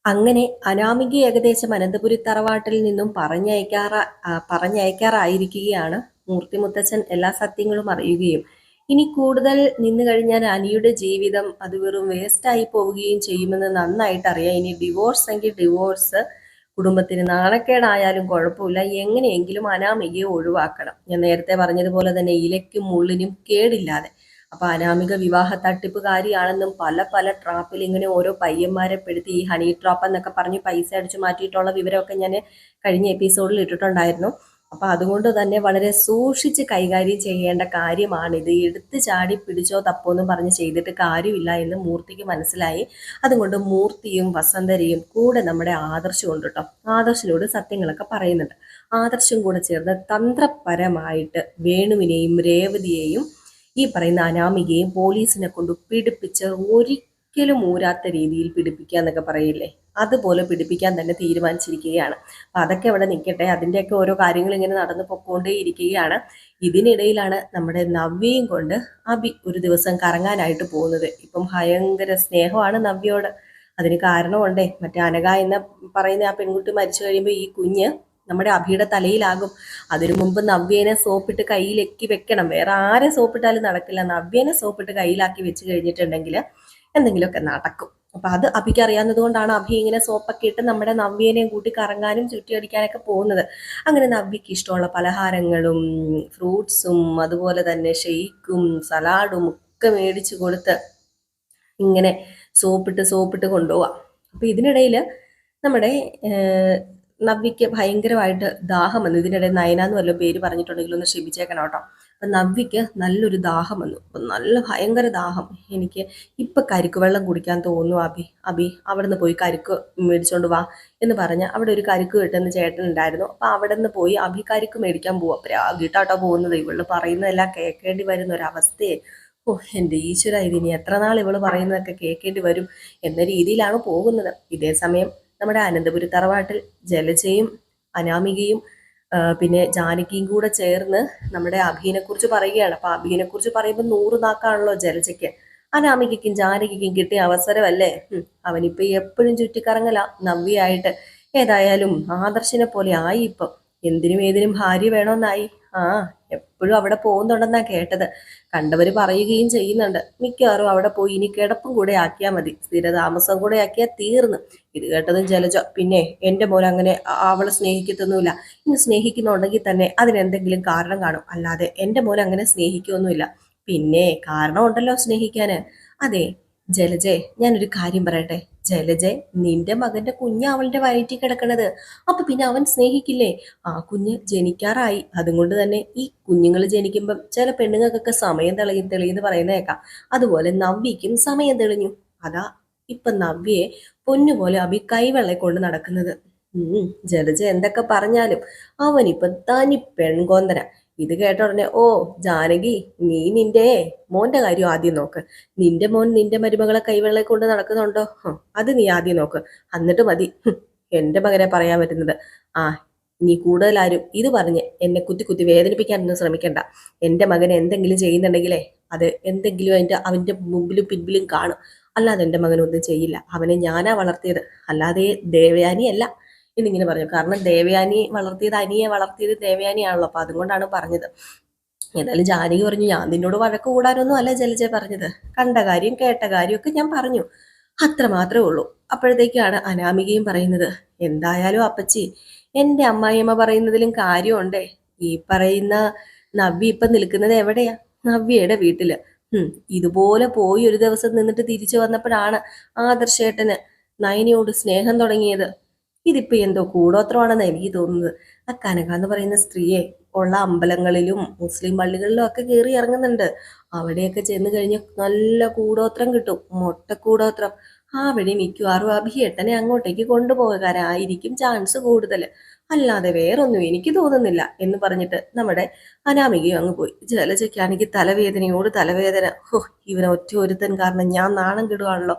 അങ്ങനെ അനാമിക ഏകദേശം അനന്തപുരി തറവാട്ടിൽ നിന്നും പറഞ്ഞയക്കാറായിരിക്കുകയാണ്. മൂർത്തി മുത്തച്ഛൻ എല്ലാ സത്യങ്ങളും അറിയുകയും ഇനി കൂടുതൽ നിന്നു കഴിഞ്ഞാൽ അനിയുടെ ജീവിതം അത് വെറും വേസ്റ്റായി പോവുകയും ചെയ്യുമെന്ന് നന്നായിട്ട് അറിയാം. ഇനി ഡിവോഴ്സ് എങ്കിൽ ഡിവോഴ്സ്, കുടുംബത്തിന് നാണക്കേടായാലും കുഴപ്പമില്ല, എങ്ങനെയെങ്കിലും അനാമികയെ ഒഴിവാക്കണം. ഞാൻ നേരത്തെ പറഞ്ഞതുപോലെ തന്നെ ഇലയ്ക്കും മുള്ളിനും കേടില്ലാതെ. അപ്പൊ അനാമിക വിവാഹ തട്ടിപ്പുകാരിയാണെന്നും പല പല ട്രാപ്പിൽ ഇങ്ങനെ ഓരോ പയ്യന്മാരെ പെടുത്തി ഈ ഹണി ട്രാപ്പ് എന്നൊക്കെ പറഞ്ഞ് പൈസ അടിച്ചു മാറ്റിയിട്ടുള്ള വിവരമൊക്കെ ഞാൻ കഴിഞ്ഞ എപ്പിസോഡിൽ ഇട്ടിട്ടുണ്ടായിരുന്നു. അപ്പൊ അതുകൊണ്ട് തന്നെ വളരെ സൂക്ഷിച്ച് കൈകാര്യം ചെയ്യേണ്ട കാര്യമാണിത്. എടുത്തു ചാടി പിടിച്ചോ തപ്പോന്നും പറഞ്ഞ് ചെയ്തിട്ട് കാര്യമില്ല എന്ന് മൂർത്തിക്ക് മനസ്സിലായി. അതുകൊണ്ട് മൂർത്തിയും വസന്തരയും കൂടെ നമ്മുടെ ആദർശം ഉണ്ട് കേട്ടോ. ആദർശിനോട് സത്യങ്ങളൊക്കെ പറയുന്നുണ്ട്. ആദർശം കൂടെ ചേർന്ന് തന്ത്രപരമായിട്ട് വേണുവിനെയും രേവതിയെയും ഈ പറയുന്ന അനാമികയും പോലീസിനെ കൊണ്ട് പിടിപ്പിച്ച് ഒരിക്കലും ഊരാത്ത രീതിയിൽ പിടിപ്പിക്കുക എന്നൊക്കെ പറയില്ലേ, അതുപോലെ പിടിപ്പിക്കാൻ തന്നെ തീരുമാനിച്ചിരിക്കുകയാണ്. അപ്പൊ അതൊക്കെ അവിടെ നിൽക്കട്ടെ, അതിൻ്റെയൊക്കെ ഓരോ കാര്യങ്ങൾ ഇങ്ങനെ നടന്നു പൊക്കോണ്ടേ ഇരിക്കുകയാണ്. ഇതിനിടയിലാണ് നമ്മുടെ നവ്യയും കൊണ്ട് അബി ഒരു ദിവസം കറങ്ങാനായിട്ട് പോകുന്നത്. ഇപ്പം ഭയങ്കര സ്നേഹമാണ് നവ്യയോട്. അതിന് കാരണമുണ്ടേ, മറ്റേ അനഘ എന്ന പറയുന്ന ആ പെൺകുട്ടി മരിച്ചു കഴിയുമ്പോൾ ഈ കുഞ്ഞ് നമ്മുടെ അഭിയുടെ തലയിലാകും. അതിനു മുമ്പ് നവ്യേനെ സോപ്പിട്ട് കയ്യിലെക്കി വെക്കണം. വേറെ ആരെ സോപ്പിട്ടാലും നടക്കില്ല. നവ്യേനെ സോപ്പിട്ട് കയ്യിലാക്കി വെച്ച് കഴിഞ്ഞിട്ടുണ്ടെങ്കിൽ എന്തെങ്കിലുമൊക്കെ നടക്കും. അപ്പൊ അത് അഭിക്ക് അറിയാവുന്നത് കൊണ്ടാണ് അഭി ഇങ്ങനെ സോപ്പൊക്കെ ഇട്ട് നമ്മുടെ നവ്യേനെയും കൂട്ടി കറങ്ങാനും ചുറ്റിയടിക്കാനൊക്കെ പോകുന്നത്. അങ്ങനെ നവ്യക്ക് ഇഷ്ടമുള്ള പലഹാരങ്ങളും ഫ്രൂട്ട്സും അതുപോലെ തന്നെ ഷെയ്ക്കും സലാഡും ഒക്കെ മേടിച്ചു കൊടുത്ത് ഇങ്ങനെ സോപ്പിട്ട് കൊണ്ടുപോവാം. അപ്പൊ ഇതിനിടയിൽ നമ്മുടെ നവ്യക്ക് ഭയങ്കരമായിട്ട് ദാഹം വന്നു. ഇതിനിടെ നയന എന്ന് വല്ല പേര് പറഞ്ഞിട്ടുണ്ടെങ്കിൽ ഒന്ന് ക്ഷമിച്ചേക്കണം കേട്ടോ. അപ്പൊ നവ്യക്ക് നല്ലൊരു ദാഹം വന്നു. അപ്പൊ നല്ല ഭയങ്കര ദാഹം. എനിക്ക് ഇപ്പൊ കരിക്ക് വെള്ളം കുടിക്കാൻ തോന്നുന്നു അഭി. അഭി അവിടുന്ന് പോയി കരിക്ക് മേടിച്ചോണ്ട് വാ എന്ന് പറഞ്ഞ് അവിടെ ഒരു കരിക്ക് കിട്ടുന്ന ചേട്ടൻ ഉണ്ടായിരുന്നു. അപ്പൊ അവിടെ നിന്ന് പോയി അഭി കരിക്ക് മേടിക്കാൻ പോവാ. പ്രാഗിട്ടാട്ടോ പോകുന്നത്. ഇവള് പറയുന്നതെല്ലാം കേൾക്കേണ്ടി വരുന്ന ഒരവസ്ഥയെ, ഓ എൻ്റെ ഈശ്വര, ഇതിനി എത്ര നാൾ ഇവള് പറയുന്നതൊക്കെ കേൾക്കേണ്ടി വരും എന്ന രീതിയിലാണ് പോകുന്നത്. ഇതേ സമയം നമ്മുടെ അനന്തപുരി തറവാട്ടിൽ ജലജയും അനാമികയും പിന്നെ ജാനകിയും കൂടെ ചേർന്ന് നമ്മുടെ അഭിനെ കുറിച്ച് പറയുകയാണ്. അപ്പൊ അഭിനെ കുറിച്ച് പറയുമ്പോൾ 100 നാക്കാണല്ലോ ജലജയ്ക്ക്. അനാമികയ്ക്കും ജാനകിക്കും കിട്ടിയ അവസരമല്ലേ. അവനിപ്പോ എപ്പോഴും ചുറ്റിക്കറങ്ങല നവ്യായിട്ട്. ഏതായാലും ആദർശിനെ പോലെ ആയി. ഇപ്പൊ എന്തിനും ഏതിനും ഭാര്യ വേണമെന്നായി. ആ, എപ്പോഴും അവിടെ പോകുന്നുണ്ടെന്നാ കേട്ടത്. കണ്ടവര് പറയുകയും ചെയ്യുന്നുണ്ട്. മിക്കവാറും അവിടെ പോയി ഇനി കിടപ്പും കൂടെ ആക്കിയാൽ മതി, സ്ഥിരതാമസം കൂടെ ആക്കിയാൽ തീർന്നു. ഇത് കേട്ടതും ജലജ, പിന്നെ എന്റെ മോൻ അങ്ങനെ അവളെ സ്നേഹിക്കത്തൊന്നുമില്ല. ഇനി സ്നേഹിക്കുന്നുണ്ടെങ്കിൽ തന്നെ അതിനെന്തെങ്കിലും കാരണം കാണും, അല്ലാതെ എന്റെ മോൻ അങ്ങനെ സ്നേഹിക്കൊന്നുമില്ല. പിന്നെ കാരണമുണ്ടല്ലോ സ്നേഹിക്കാന്. അതെ ജലജെ, ഞാനൊരു കാര്യം പറയട്ടെ. ജലജെ, നിന്റെ മകന്റെ കുഞ്ഞ് അവളുടെ വയറ്റിൽ കിടക്കണത്. അപ്പൊ പിന്നെ അവൻ സ്നേഹിക്കില്ലേ? ആ കുഞ്ഞ് ജനിക്കാറായി. അതുകൊണ്ട് തന്നെ ഈ കുഞ്ഞുങ്ങൾ ജനിക്കുമ്പം ചില പെണ്ണുങ്ങൾക്കൊക്കെ സമയം തെളിയെന്ന് പറയുന്ന കേൾക്കാം. അതുപോലെ നവ്യക്കും സമയം തെളിഞ്ഞു. അതാ ഇപ്പൊ നവ്യയെ പൊന്നുപോലെ അഭി കൈവെള്ളെ കൊണ്ട് നടക്കുന്നത്. ജലജ എന്തൊക്കെ പറഞ്ഞാലും അവനിപ്പൊ തനി പെൺകോന്തന. ഇത് കേട്ട ഉടനെ, ഓ ജാനകി, നീ നിന്റെ മോന്റെ കാര്യം ആദ്യം നോക്ക്. നിന്റെ മോൻ നിന്റെ മരുമകളെ കൈവെള്ളെ കൊണ്ട് നടക്കുന്നുണ്ടോ? അത് നീ ആദ്യം നോക്ക്, എന്നിട്ട് മതി എന്റെ മകനെ പറയാൻ പറ്റുന്നത്. ആ, ഇനി കൂടുതലാരും ഇത് പറഞ്ഞ് എന്നെ കുത്തി കുത്തി വേദനിപ്പിക്കാനൊന്നും ശ്രമിക്കണ്ട. എന്റെ മകൻ എന്തെങ്കിലും ചെയ്യുന്നുണ്ടെങ്കിലേ അത് എന്തെങ്കിലും അവന്റെ മുമ്പിലും പിൻപിലും കാണും. അല്ലാതെ എൻ്റെ മകനൊന്നും ചെയ്യില്ല. അവനെ ഞാനാ വളർത്തിയത്, അല്ലാതെ ദേവയാനിയല്ല എന്നിങ്ങനെ പറഞ്ഞു. കാരണം ദേവയാനി വളർത്തിയത്, അനിയെ വളർത്തിയത് ദേവയാനിയാണല്ലോ. അപ്പൊ അതുകൊണ്ടാണ് പറഞ്ഞത്. ഏതായാലും ജാനകി പറഞ്ഞു, ഞാൻ നിന്നോട് വഴക്ക് കൂടാനൊന്നും അല്ല ജലജ പറഞ്ഞത്. കണ്ട കാര്യം കേട്ട കാര്യമൊക്കെ ഞാൻ പറഞ്ഞു, അത്ര മാത്രമേ ഉള്ളൂ. അപ്പോഴത്തേക്കാണ് അനാമികയും പറയുന്നത്, എന്തായാലും അപ്പച്ചി, എൻ്റെ അമ്മായിയമ്മ പറയുന്നതിലും കാര്യമുണ്ടേ. ഈ പറയുന്ന നവ്യ ഇപ്പൊ നിൽക്കുന്നത് എവിടെയാ? നവ്യയുടെ വീട്ടില്. ഇതുപോലെ പോയി ഒരു ദിവസം നിന്നിട്ട് തിരിച്ചു വന്നപ്പോഴാണ് ആദർശേട്ടന് നയനയോട് സ്നേഹം തുടങ്ങിയത്. ഇതിപ്പോ എന്തോ കൂടോത്രമാണെന്ന് എനിക്ക് തോന്നുന്നത്. ആ കനക എന്ന് പറയുന്ന സ്ത്രീയെ ഉള്ള അമ്പലങ്ങളിലും മുസ്ലിം പള്ളികളിലും ഒക്കെ കയറി ഇറങ്ങുന്നുണ്ട്. അവിടെയൊക്കെ ചെന്ന് കഴിഞ്ഞ് നല്ല കൂടോത്രം കിട്ടും, കൂടോത്രം. ആ വഴി മിക്കവാറും അഭിയേട്ടനെ അങ്ങോട്ടേക്ക് കൊണ്ടുപോകാനായിരിക്കും ചാൻസ് കൂടുതൽ, അല്ലാതെ വേറൊന്നും എനിക്ക് തോന്നുന്നില്ല എന്ന് പറഞ്ഞിട്ട് നമ്മുടെ അനാമികയും അങ്ങ് പോയി. ജലജയ്ക്കാണെങ്കിൽ തലവേദനയോട് തലവേദന. ഇവനെ ഒറ്റ ഒരുത്തൻ കാരണം ഞാൻ നാണം കെടുവാണല്ലോ.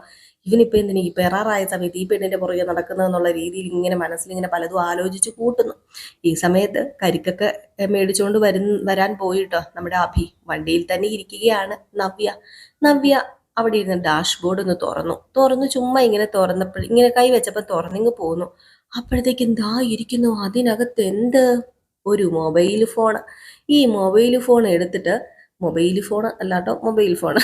ഇവനിപ്പോ എന്തിനാ ഈ പെറാറായ സമയത്ത് ഈ പെണ്ണിന്റെ പുറകെ നടക്കുന്നതെന്നുള്ള രീതിയിൽ ഇങ്ങനെ മനസ്സിലിങ്ങനെ പലതും ആലോചിച്ച് കൂട്ടുന്നു. ഈ സമയത്ത് കരിക്കൊക്കെ മേടിച്ചുകൊണ്ട് വരാൻ പോയിട്ടോ നമ്മുടെ അഭി. വണ്ടിയിൽ തന്നെ ഇരിക്കുകയാണ് നവ്യ. നവ്യ അവിടെ ഇരുന്ന് ഡാഷ്ബോർഡ് ഒന്ന് തുറന്നു ചുമ്മാ ഇങ്ങനെ തുറന്നപ്പോൾ ഇങ്ങനെ കൈ വെച്ചപ്പോൾ തുറന്നിങ്ങ് പോന്നു. അപ്പോഴത്തേക്ക് എന്താ ഇരിക്കുന്നു അതിനകത്ത് എന്ത്, ഒരു മൊബൈൽ ഫോൺ. ഈ മൊബൈൽ ഫോൺ എടുത്തിട്ട്, മൊബൈൽ ഫോൺ അല്ലാട്ടോ മൊബൈൽ ഫോൺ,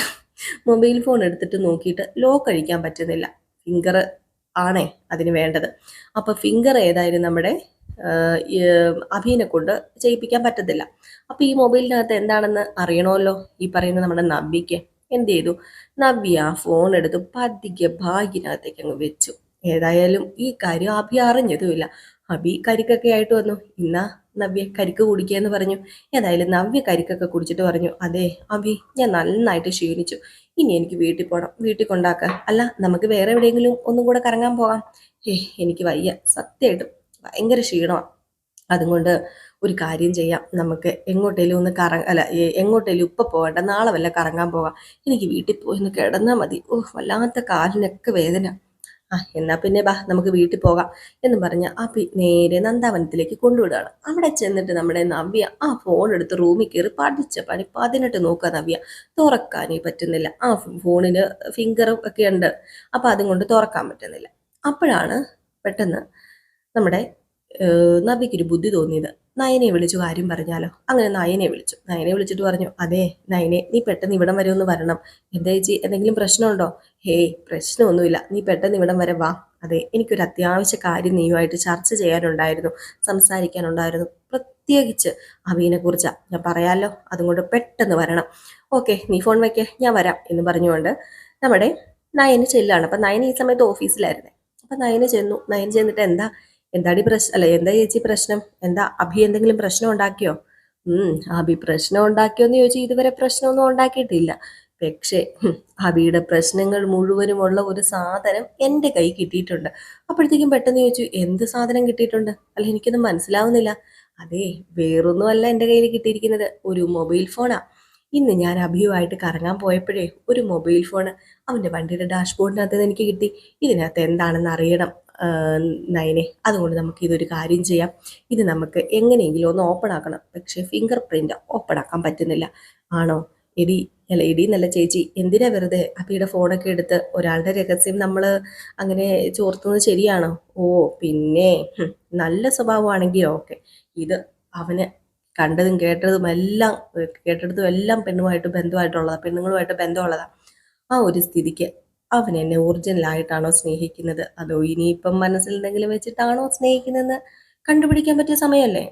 മൊബൈൽ ഫോൺ എടുത്തിട്ട് നോക്കിയിട്ട് ലോക്ക് അഴിക്കാൻ പറ്റുന്നില്ല. ഫിംഗർ ആണേ അതിന് വേണ്ടത്. അപ്പൊ ഫിംഗർ ഏതായാലും നമ്മുടെ അഭിനെ കൊണ്ട് ചെയ്യിപ്പിക്കാൻ പറ്റത്തില്ല. അപ്പൊ ഈ മൊബൈലിനകത്ത് എന്താണെന്ന് അറിയണമല്ലോ ഈ പറയുന്ന നമ്മുടെ നവ്യക്ക്. എന്ത് ചെയ്തു, നവ്യ ആ ഫോൺ എടുത്ത് പതിയെ ബാഗിനകത്തേക്ക് അങ്ങ് വെച്ചു. ഏതായാലും ഈ കാര്യം അഭി അറിഞ്ഞതുമില്ല. അഭി കരിക്കൊക്കെ ആയിട്ട് വന്നു. ഇന്നാ നവ്യ കരിക്ക് കുടിക്കുകയെന്ന് പറഞ്ഞു. ഏതായാലും നവ്യ കരിക്കൊക്കെ കുടിച്ചിട്ട് പറഞ്ഞു, അതെ അഭി, ഞാൻ നന്നായിട്ട് ക്ഷീണിച്ചു, ഇനി എനിക്ക് വീട്ടിൽ പോകണം, വീട്ടിൽ കൊണ്ടാക്കാം. അല്ല, നമുക്ക് വേറെ എവിടെയെങ്കിലും ഒന്നും കൂടെ കറങ്ങാൻ പോകാം. എനിക്ക് വയ്യ, സത്യമായിട്ടും ഭയങ്കര ക്ഷീണമാണ്. അതുകൊണ്ട് ഒരു കാര്യം ചെയ്യാം, നമുക്ക് എങ്ങോട്ടേലും ഒന്ന് അല്ല എങ്ങോട്ടേലും ഇപ്പൊ പോകണ്ട, നാളെ വല്ല കറങ്ങാൻ പോകാം. എനിക്ക് വീട്ടിൽ പോയി ഒന്ന് കിടന്നാൽ മതി. വല്ലാത്ത കാലിനൊക്കെ വേദന. എന്നാ പിന്നെ ബാ നമുക്ക് വീട്ടിൽ പോകാം എന്ന് പറഞ്ഞ് നേരെ നന്ദാവനത്തിലേക്ക് കൊണ്ടുവിടുകയാണ്. അവിടെ ചെന്നിട്ട് നമ്മുടെ നവ്യ ആ ഫോൺ എടുത്ത് റൂമിൽ കയറി പഠിച്ച പണി 18 നോക്കുക. നവ്യ തുറക്കാനേ പറ്റുന്നില്ല. ആ ഫോണിന് ഫിംഗർ ഒക്കെ ഉണ്ട്, അപ്പൊ അതും കൊണ്ട് തുറക്കാൻ പറ്റുന്നില്ല. അപ്പോഴാണ് പെട്ടെന്ന് നമ്മുടെ നവ്യക്കൊരു ബുദ്ധി തോന്നിയത്. നയനെ വിളിച്ചു കാര്യം പറഞ്ഞാലോ. അങ്ങനെ നയനെ വിളിച്ചു. നയനെ വിളിച്ചിട്ട് പറഞ്ഞു, അതെ നയനെ, നീ പെട്ടെന്ന് ഇവിടം വരെ ഒന്ന് വരണം. എന്താ ചേച്ചി, എന്തെങ്കിലും പ്രശ്നമുണ്ടോ? ഹേയ്, പ്രശ്നമൊന്നുമില്ല, നീ പെട്ടെന്ന് ഇവിടം വരെ വാ. അതെ, എനിക്കൊരു അത്യാവശ്യ കാര്യം നീയുമായിട്ട് ചർച്ച ചെയ്യാനുണ്ടായിരുന്നു, സംസാരിക്കാനുണ്ടായിരുന്നു. പ്രത്യേകിച്ച് അഭിനെ കുറിച്ചാ, ഞാൻ പറയാലോ, അതുകൊണ്ട് പെട്ടെന്ന് വരണം. ഓക്കെ, നീ ഫോൺ വയ്ക്കേ, ഞാൻ വരാം എന്ന് പറഞ്ഞുകൊണ്ട് നമ്മുടെ നയന് ചെല്ലാണ്. അപ്പൊ നയൻ ഈ സമയത്ത് ഓഫീസിലായിരുന്നേ. അപ്പൊ നയന് ചെന്നു. നയൻ ചെന്നിട്ട് എന്താടി പ്രശ്നം, അല്ല എന്താ ചേച്ചി പ്രശ്നം, എന്താ അഭി എന്തെങ്കിലും പ്രശ്നം ഉണ്ടാക്കിയോ? അഭി പ്രശ്നം ഉണ്ടാക്കിയോന്ന് ചോദിച്ചാൽ ഇതുവരെ പ്രശ്നമൊന്നും ഉണ്ടാക്കിയിട്ടില്ല. പക്ഷേ അഭിയുടെ പ്രശ്നങ്ങൾ മുഴുവനുമുള്ള ഒരു സാധനം എൻ്റെ കൈ കിട്ടിയിട്ടുണ്ട്. അപ്പോഴത്തേക്കും പെട്ടെന്ന് ചോദിച്ചു, എന്ത് സാധനം കിട്ടിയിട്ടുണ്ട്? അല്ല, എനിക്കൊന്നും മനസ്സിലാവുന്നില്ല. അതെ, വേറൊന്നുമല്ല എൻ്റെ കയ്യിൽ കിട്ടിയിരിക്കുന്നത്, ഒരു മൊബൈൽ ഫോണാ. ഇന്ന് ഞാൻ അഭിയുമായിട്ട് കറങ്ങാൻ പോയപ്പോഴേ ഒരു മൊബൈൽ ഫോൺ അവൻ്റെ വണ്ടിയുടെ ഡാഷ്ബോർഡിനകത്ത് എനിക്ക് കിട്ടി. ഇതിനകത്ത് എന്താണെന്ന് അറിയണം നയനെ. അതുകൊണ്ട് നമുക്ക് ഇതൊരു കാര്യം ചെയ്യാം, ഇത് നമുക്ക് എങ്ങനെയെങ്കിലും ഒന്ന് ഓപ്പൺ ആക്കണം. പക്ഷേ ഫിംഗർ പ്രിന്റ് ഓപ്പൺ ആക്കാൻ പറ്റുന്നില്ല. ആണോ? എടി, അല്ല എടി എന്നല്ല ചേച്ചി, എന്തിനാ വെറുതെ അപ്പിയുടെ ഫോണൊക്കെ എടുത്ത് ഒരാളുടെ രഹസ്യം നമ്മൾ അങ്ങനെ ചോർത്തുന്നത് ശരിയാണോ? ഓ പിന്നെ നല്ല സ്വഭാവമാണെങ്കിൽ ഓക്കെ. ഇത് അവന് കണ്ടതും കേട്ടതും എല്ലാം പെണ്ണുങ്ങളുമായിട്ട് ബന്ധമുള്ളതാ. ആ ഒരു സ്ഥിതിക്ക് അവൻ എന്നെ ഒറിജിനലായിട്ടാണോ സ്നേഹിക്കുന്നത്, അതോ ഇനിയിപ്പം മനസ്സിൽ എന്തെങ്കിലും വെച്ചിട്ടാണോ സ്നേഹിക്കുന്നതെന്ന് കണ്ടുപിടിക്കാൻ പറ്റിയ സമയമല്ലേ,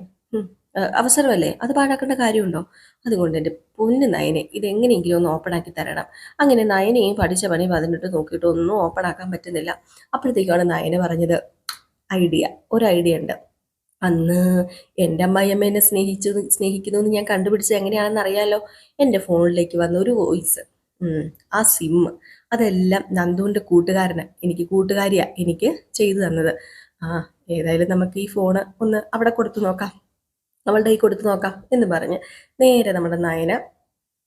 അവസരമല്ലേ, അത് പാഴാക്കേണ്ട കാര്യമുണ്ടോ? അതുകൊണ്ട് എൻ്റെ പൊന്ന് നയനെ, ഇതെങ്ങനെയെങ്കിലും ഒന്ന് ഓപ്പൺ ആക്കി തരണം. അങ്ങനെ നയനെയും പഠിച്ച പണി 18 നോക്കിയിട്ട് ഒന്നും ഓപ്പൺ ആക്കാൻ പറ്റുന്നില്ല. അപ്പോഴത്തേക്കാണ് നയന പറഞ്ഞത്, ഒരു ഐഡിയ ഉണ്ട്. അന്ന് എൻ്റെ അമ്മായിയമ്മ എന്നെ സ്നേഹിക്കുന്നു എന്ന് ഞാൻ കണ്ടുപിടിച്ചത് എങ്ങനെയാണെന്ന് അറിയാലോ. എൻ്റെ ഫോണിലേക്ക് വന്ന ഒരു വോയിസ്, ആ സിം, അതെല്ലാം നന്ദുവിൻ്റെ കൂട്ടുകാരിയാ എനിക്ക് ചെയ്തു തന്നത്. ഏതായാലും നമുക്ക് ഈ ഫോണ് ഒന്ന് അവിടെ കൊടുത്തു നോക്കാം, അവളുടെ കൈ കൊടുത്തു നോക്കാം എന്ന് പറഞ്ഞ് നേരെ നമ്മുടെ നയന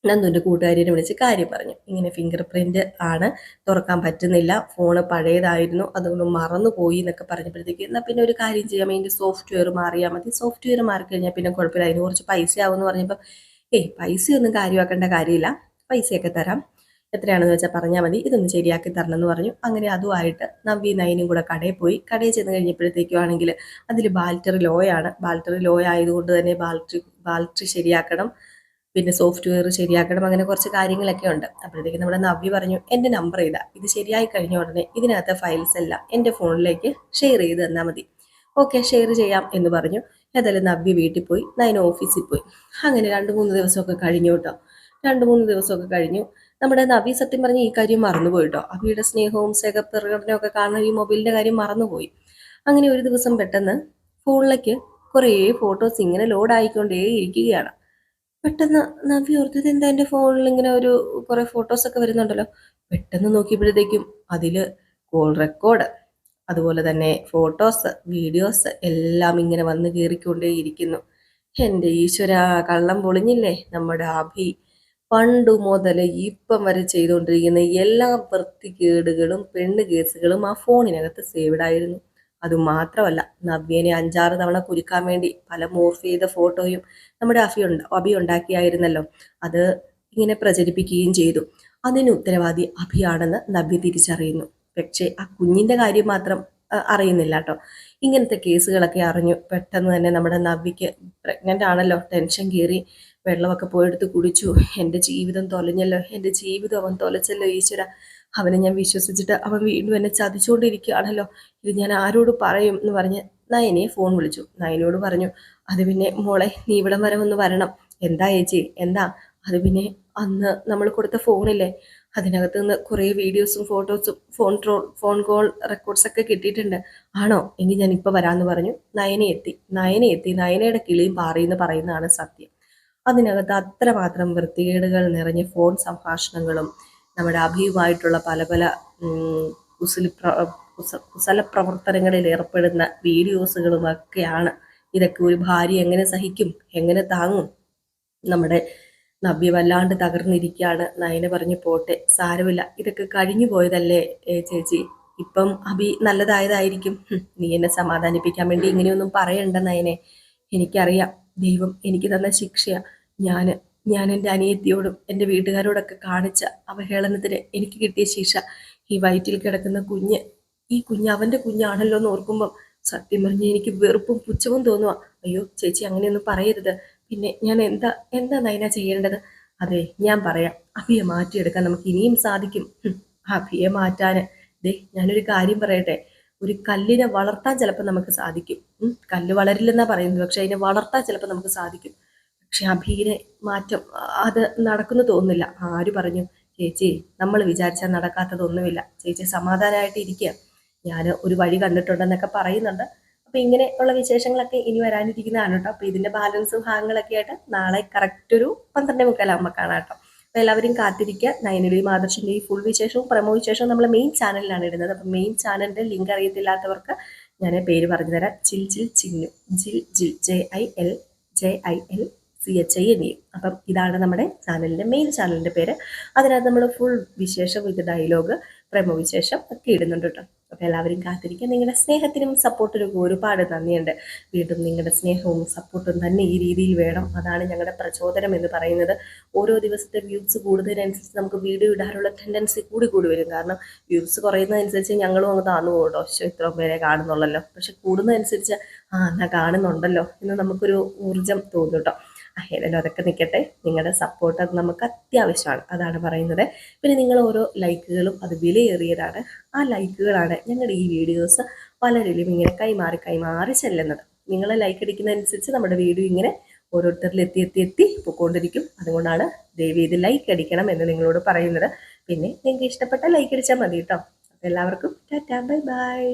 നന്ദുവിൻ്റെ കൂട്ടുകാരിയെ വിളിച്ച് കാര്യം പറഞ്ഞു. ഇങ്ങനെ ഫിംഗർ പ്രിന്റ് ആണ്, തുറക്കാൻ പറ്റുന്നില്ല, ഫോണ് പഴയതായിരുന്നു, അതുകൊണ്ട് മറന്നു പോയി എന്നൊക്കെ പറഞ്ഞപ്പോഴത്തേക്ക്, എന്നാൽ പിന്നെ ഒരു കാര്യം ചെയ്യാം, അതിൻ്റെ സോഫ്റ്റ്വെയർ മാറിയാൽ മതി, സോഫ്റ്റ്വെയർ മാറിക്കഴിഞ്ഞാൽ പിന്നെ കുഴപ്പമില്ല, അതിന് കുറച്ച് പൈസ ആവുമെന്ന് പറഞ്ഞപ്പോൾ, പൈസയൊന്നും കാര്യമാക്കേണ്ട കാര്യമില്ല, പൈസയൊക്കെ തരാം, എത്രയാണെന്ന് വെച്ചാൽ പറഞ്ഞാൽ മതി, ഇതൊന്ന് ശരിയാക്കി തരണം എന്ന് പറഞ്ഞു. അങ്ങനെ അതുമായിട്ട് നവ്യ നയനും കൂടെ കടയിൽ പോയി. കടയിൽ ചെന്ന് കഴിഞ്ഞപ്പോഴത്തേക്കും ആണെങ്കിൽ അതിൽ ബാറ്ററി ലോ ആയതുകൊണ്ട് തന്നെ ബാറ്ററി ശരിയാക്കണം, പിന്നെ സോഫ്റ്റ്വെയർ ശരിയാക്കണം, അങ്ങനെ കുറച്ച് കാര്യങ്ങളൊക്കെ ഉണ്ട്. അപ്പോഴത്തേക്ക് നമ്മുടെ നവ്യ പറഞ്ഞു, എൻ്റെ നമ്പർ ഇത് ശരിയായി കഴിഞ്ഞ ഉടനെ ഇതിനകത്തെ ഫയൽസ് എല്ലാം എൻ്റെ ഫോണിലേക്ക് ഷെയർ ചെയ്ത് തന്നാൽ മതി. ഓക്കെ, ഷെയർ ചെയ്യാം എന്ന് പറഞ്ഞു. ഏതായാലും നവ്യ വീട്ടിൽ പോയി, നയന ഓഫീസിൽ പോയി. അങ്ങനെ 2-3 ദിവസമൊക്കെ കഴിഞ്ഞു കേട്ടോ. 2-3 ദിവസമൊക്കെ കഴിഞ്ഞു. നമ്മുടെ നവ്യ സത്യം പറഞ്ഞ് ഈ കാര്യം മറന്നുപോയിട്ടോ. അവിയുടെ സ്നേഹവും പ്രകടനവും ഒക്കെ കാരണം ഈ മൊബൈലിൻ്റെ കാര്യം മറന്നുപോയി. അങ്ങനെ ഒരു ദിവസം പെട്ടെന്ന് ഫോണിലേക്ക് കുറേ ഫോട്ടോസ് ഇങ്ങനെ ലോഡ് ആയിക്കൊണ്ടേ ഇരിക്കുകയാണ്. പെട്ടെന്ന് നവ്യ ഓർത്തത്, എന്താ എൻ്റെ ഫോണിൽ ഇങ്ങനെ കുറെ ഫോട്ടോസ് ഒക്കെ വരുന്നുണ്ടല്ലോ. പെട്ടെന്ന് നോക്കിയപ്പോഴത്തേക്കും അതില് കോൾ റെക്കോർഡ്, അതുപോലെ തന്നെ ഫോട്ടോസ്, വീഡിയോസ് എല്ലാം ഇങ്ങനെ വന്ന് കയറിക്കൊണ്ടേയിരിക്കുന്നു. എൻ്റെ ഈശ്വര, കള്ളം പൊളിഞ്ഞില്ലേ നമ്മുടെ അഭി. പണ്ടു മുതൽ ഇപ്പം വരെ ചെയ്തുകൊണ്ടിരിക്കുന്ന എല്ലാ വൃത്തികേടുകളും പെണ്ണ് കേസുകളും ആ ഫോണിനകത്ത് സേവ്ഡ് ആയിരുന്നു. അതുമാത്രമല്ല, നവ്യനെ 5-6 തവണ കുരുക്കാൻ വേണ്ടി പല മോർഫ് ചെയ്ത ഫോട്ടോയും നമ്മുടെ അഭി ഉണ്ടാക്കിയായിരുന്നല്ലോ. അത് ഇങ്ങനെ പ്രചരിപ്പിക്കുകയും ചെയ്തു. അതിന് ഉത്തരവാദി അഭിയാണെന്ന് നവ്യ തിരിച്ചറിയുന്നു. പക്ഷേ ആ കുഞ്ഞിന്റെ കാര്യം മാത്രം അറിയുന്നില്ല കേട്ടോ. ഇങ്ങനത്തെ കേസുകളൊക്കെ അറിഞ്ഞു പെട്ടെന്ന് തന്നെ നമ്മുടെ നവ്യക്ക് പ്രഗ്നന്റ് ആണല്ലോ, ടെൻഷൻ കയറി വെള്ളമൊക്കെ പോയെടുത്ത് കുടിച്ചു. എൻ്റെ ജീവിതം തൊലഞ്ഞല്ലോ, എൻ്റെ ജീവിതം അവൻ തൊലച്ചല്ലോ ഈശ്വര, അവനെ ഞാൻ വിശ്വസിച്ചിട്ട് അവൻ വീണ്ടും എന്നെ ചതിച്ചുകൊണ്ടിരിക്കുകയാണല്ലോ, ഇത് ഞാൻ ആരോട് പറയും എന്ന് പറഞ്ഞ് നയനയെ ഫോൺ വിളിച്ചു. നയനോട് പറഞ്ഞു, അത് പിന്നെ മോളെ നീ ഇവിടം വരെ ഒന്ന് വരണം. എന്താ ചേച്ചി എന്താ? അത് പിന്നെ അന്ന് നമ്മൾ കൊടുത്ത ഫോണില്ലേ, അതിനകത്ത് നിന്ന് കുറേ വീഡിയോസും ഫോട്ടോസും ഫോൺ കോൾ റെക്കോർഡ്സ് ഒക്കെ കിട്ടിയിട്ടുണ്ട്. ആണോ? എങ്കിൽ ഞാൻ ഇപ്പൊ വരാമെന്ന് പറഞ്ഞു. നയന എത്തി. നയനയുടെ കിളിയും പാറിയെന്ന് പറയുന്നതാണ് സത്യം. അതിനകത്ത് അത്രമാത്രം വൃത്തികേടുകൾ നിറഞ്ഞ ഫോൺ സംഭാഷണങ്ങളും നമ്മുടെ അഭിയുമായിട്ടുള്ള പല പല കുശല പ്രവർത്തനങ്ങളിൽ ഏർപ്പെടുന്ന വീഡിയോസുകളും ഒക്കെയാണ്. ഇതൊക്കെ ഒരു ഭാര്യ എങ്ങനെ സഹിക്കും, എങ്ങനെ താങ്ങും? നമ്മുടെ നവ്യ വല്ലാണ്ട് തകർന്നിരിക്കുകയാണ്. നയന പറഞ്ഞു, പോട്ടെ സാരമില്ല, ഇതൊക്കെ കഴിഞ്ഞു പോയതല്ലേ ചേച്ചി, ഇപ്പം അഭി നല്ലതായതായിരിക്കും. നീ എന്നെ സമാധാനിപ്പിക്കാൻ വേണ്ടി ഇങ്ങനെയൊന്നും പറയണ്ട നയനെ. എനിക്കറിയാം ദൈവം എനിക്ക് തന്ന ശിക്ഷയാ. ഞാൻ എൻ്റെ അനിയത്തിയോടും എൻ്റെ വീട്ടുകാരോടൊക്കെ കാണിച്ച അവഹേളനത്തിന് എനിക്ക് കിട്ടിയ ശിക്ഷ. ഈ വയറ്റിൽ കിടക്കുന്ന ഈ കുഞ്ഞ് അവൻ്റെ കുഞ്ഞാണല്ലോ എന്ന് ഓർക്കുമ്പം സത്യം പറഞ്ഞ് എനിക്ക് വെറുപ്പും പുച്ഛവും തോന്നുക. അയ്യോ ചേച്ചി അങ്ങനെയൊന്നും പറയരുത്. പിന്നെ ഞാൻ എന്താ എന്താ നയന ചെയ്യേണ്ടത്? അതെ ഞാൻ പറയാം, അഭിയെ മാറ്റിയെടുക്കാൻ നമുക്ക് ഇനിയും സാധിക്കും. അഭിയെ മാറ്റാന് ഞാനൊരു കാര്യം പറയട്ടെ, ഒരു കല്ലിനെ വളർത്താൻ ചിലപ്പോൾ നമുക്ക് സാധിക്കും. കല്ല് വളരില്ലെന്നാ പറയുന്നത്, പക്ഷെ അതിനെ വളർത്താൻ ചിലപ്പോൾ നമുക്ക് സാധിക്കും. പക്ഷെ അഭിയെ മാറ്റം അത് നടക്കുന്നു തോന്നുന്നില്ല. ആര് പറഞ്ഞു? ചേച്ചി നമ്മൾ വിചാരിച്ചാൽ നടക്കാത്തതൊന്നുമില്ല. ചേച്ചി സമാധാനമായിട്ട് ഇരിക്കുക. ഞാൻ ഒരു വഴി കണ്ടിട്ടുണ്ടെന്നൊക്കെ പറയുന്നുണ്ട്. അപ്പൊ ഇങ്ങനെ ഉള്ള വിശേഷങ്ങളൊക്കെ ഇനി വരാനിരിക്കുന്നതാണ് കേട്ടോ. അപ്പൊ ഇതിന്റെ ബാലൻസും ഭാഗങ്ങളൊക്കെ ആയിട്ട് നാളെ കറക്റ്റ് ഒരു 12:45 കാണാം കേട്ടോ. അപ്പൊ എല്ലാവരും കാത്തിരിക്കുക. നയനിലെയും ആദർശിന്റെയും ഫുൾ വിശേഷവും പ്രമോ വിശേഷവും നമ്മൾ മെയിൻ ചാനലിലാണ് ഇടുന്നത്. അപ്പൊ മെയിൻ ചാനലിന്റെ ലിങ്ക് അറിയത്തില്ലാത്തവർക്ക് ഞാൻ പേര് പറഞ്ഞു തരാം. ജിൽ ജിൽ ചിന്നു, ജിൽ ജിൽ JILJILCHINU. അപ്പം ഇതാണ് നമ്മുടെ ചാനലിന്റെ മെയിൻ ചാനലിന്റെ പേര്. അതിനകത്ത് നമ്മൾ ഫുൾ വിശേഷം വിത്ത് ഡയലോഗ് പ്രമോ വിശേഷം ഒക്കെ ഇടുന്നുണ്ട് കേട്ടോ. അപ്പം എല്ലാവരും കാത്തിരിക്കുക. നിങ്ങളുടെ സ്നേഹത്തിനും സപ്പോർട്ടിനും ഒരുപാട് നന്ദിയുണ്ട്. വീണ്ടും നിങ്ങളുടെ സ്നേഹവും സപ്പോർട്ടും തന്നെ ഈ രീതിയിൽ വേണം. അതാണ് ഞങ്ങളുടെ പ്രചോദനം എന്ന് പറയുന്നത്. ഓരോ ദിവസത്തെ വ്യൂസ് കൂടുന്നതിനനുസരിച്ച് നമുക്ക് വീഡിയോ ഇടാനുള്ള ടെൻഡൻസി കൂടി വരും. കാരണം വ്യൂസ് കുറയുന്നതനുസരിച്ച് ഞങ്ങളും അങ്ങ് താന്നു പോകട്ടോ, ഇത്രയും പേരെ കാണുന്നുള്ളല്ലോ. പക്ഷെ കൂടുന്നതനുസരിച്ച് എന്നാ കാണുന്നുണ്ടല്ലോ എന്ന് നമുക്കൊരു ഊർജം തോന്നും കേട്ടോ. ഏതായാലും അതൊക്കെ നിൽക്കട്ടെ. നിങ്ങളുടെ സപ്പോർട്ട് അത് നമുക്ക് അത്യാവശ്യമാണ്, അതാണ് പറയുന്നത്. പിന്നെ നിങ്ങൾ ഓരോ ലൈക്കുകളും അത് വിലയേറിയതാണ്. ആ ലൈക്കുകളാണ് ഞങ്ങളുടെ ഈ വീഡിയോസ് പലരിലും ഇങ്ങനെ കൈമാറി ചെല്ലുന്നത്. നിങ്ങൾ ലൈക്ക് അടിക്കുന്നതനുസരിച്ച് നമ്മുടെ വീഡിയോ ഇങ്ങനെ ഓരോരുത്തരിൽ എത്തി പോയിക്കൊണ്ടിരിക്കും. അതുകൊണ്ടാണ് ദയവ് ചെയ്ത് ലൈക്ക് അടിക്കണം എന്ന് നിങ്ങളോട് പറയുന്നത്. പിന്നെ നിങ്ങൾക്ക് ഇഷ്ടപ്പെട്ട ലൈക്ക് അടിച്ചാൽ മതി കേട്ടോ. അപ്പോൾ എല്ലാവർക്കും ടാറ്റാ ബൈ ബൈ.